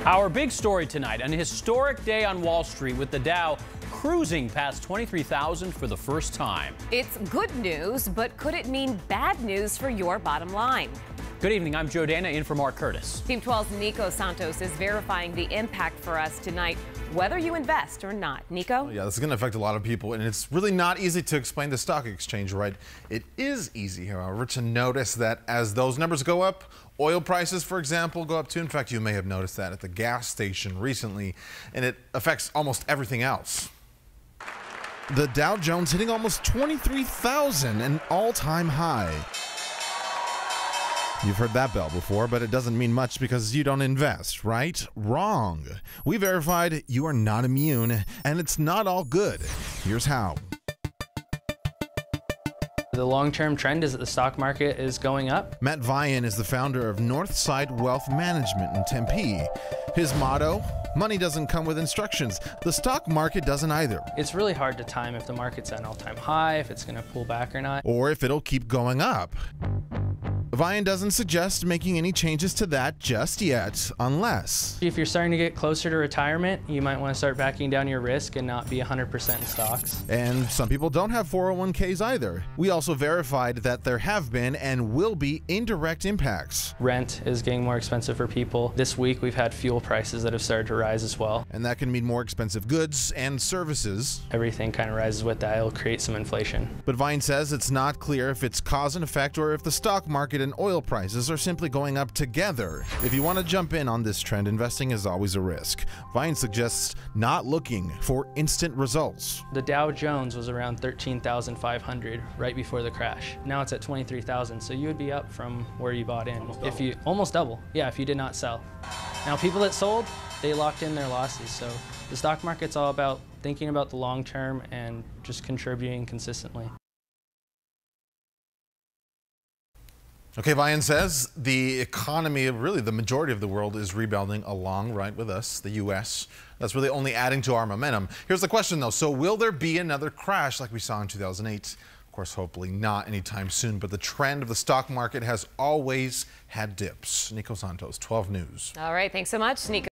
Our big story tonight, an historic day on Wall Street with the Dow cruising past 23,000 for the first time. It's good news, but could it mean bad news for your bottom line? Good evening, I'm Joe Dana in for Mark Curtis. Team 12's Nico Santos is verifying the impact for us tonight, whether you invest or not. Nico? Yeah, this is going to affect a lot of people, and it's really not easy to explain the stock exchange, right? It is easy, however, to notice that as those numbers go up, oil prices, for example, go up too. In fact, you may have noticed that at the gas station recently, and it affects almost everything else. The Dow Jones hitting almost 23,000, an all-time high. You've heard that bell before, but it doesn't mean much because you don't invest, right? Wrong. We verified you are not immune, and it's not all good. Here's how. The long-term trend is that the stock market is going up. Matt Vian is the founder of Northside Wealth Management in Tempe. His motto, money doesn't come with instructions. The stock market doesn't either. It's really hard to time if the market's at an all-time high, if it's going to pull back or not. Or if it'll keep going up. Vian doesn't suggest making any changes to that just yet, unless If you're starting to get closer to retirement, you might want to start backing down your risk and not be 100% in stocks. And some people don't have 401ks either. We also verified that there have been and will be indirect impacts. Rent is getting more expensive for people. This week we've had fuel prices that have started to rise as well. And that can mean more expensive goods and services. Everything kind of rises with that. It'll create some inflation. But Vian says it's not clear if it's cause and effect or if the stock market and oil prices are simply going up together. If you want to jump in on this trend, investing is always a risk. Vian suggests not looking for instant results. The Dow Jones was around 13,500 right before the crash. Now it's at 23,000, so you would be up from where you bought in. If you almost double, yeah, if you did not sell. Now people that sold, they locked in their losses. So the stock market's all about thinking about the long term and just contributing consistently. Okay, Vian says the economy, really the majority of the world, is rebounding along right with us, the U.S. That's really only adding to our momentum. Here's the question, though. So will there be another crash like we saw in 2008? Of course, hopefully not anytime soon, but the trend of the stock market has always had dips. Nico Santos, 12 News. All right, thanks so much, Nico.